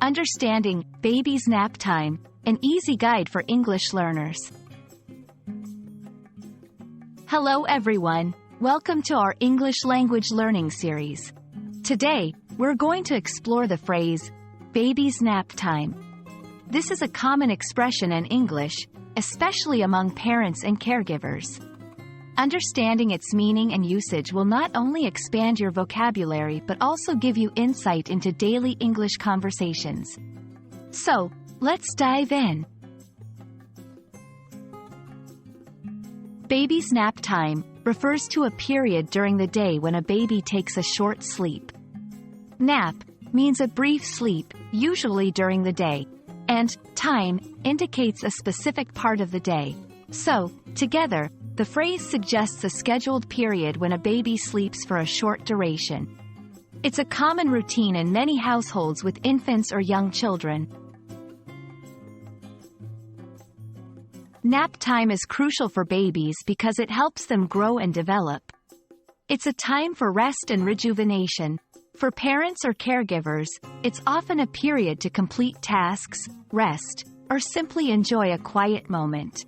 Understanding Baby's Nap Time, an easy guide for English learners. Hello everyone, welcome to our English language learning series. Today, we're going to explore the phrase, baby's nap time. This is a common expression in English, especially among parents and caregivers. Understanding its meaning and usage will not only expand your vocabulary but also give you insight into daily English conversations. So, let's dive in. Baby's nap time refers to a period during the day when a baby takes a short sleep. Nap means a brief sleep, usually during the day, and time indicates a specific part of the day. So, together, the phrase suggests a scheduled period when a baby sleeps for a short duration. It's a common routine in many households with infants or young children. Nap time is crucial for babies because it helps them grow and develop. It's a time for rest and rejuvenation. For parents or caregivers, it's often a period to complete tasks, rest, or simply enjoy a quiet moment.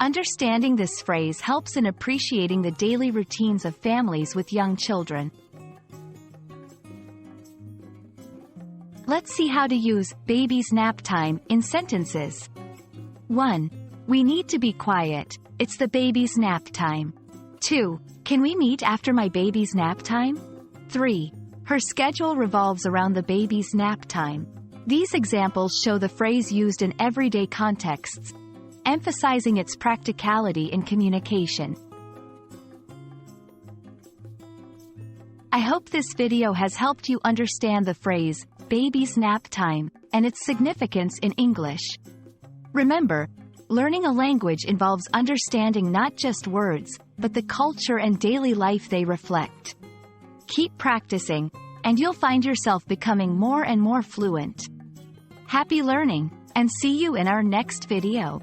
Understanding this phrase helps in appreciating the daily routines of families with young children. Let's see how to use baby's nap time in sentences. 1. We need to be quiet. It's the baby's nap time. 2. Can we meet after my baby's nap time? 3. Her schedule revolves around the baby's nap time. These examples show the phrase used in everyday contexts, emphasizing its practicality in communication. I hope this video has helped you understand the phrase, baby's nap time, and its significance in English. Remember, learning a language involves understanding not just words, but the culture and daily life they reflect. Keep practicing, and you'll find yourself becoming more and more fluent. Happy learning, and see you in our next video.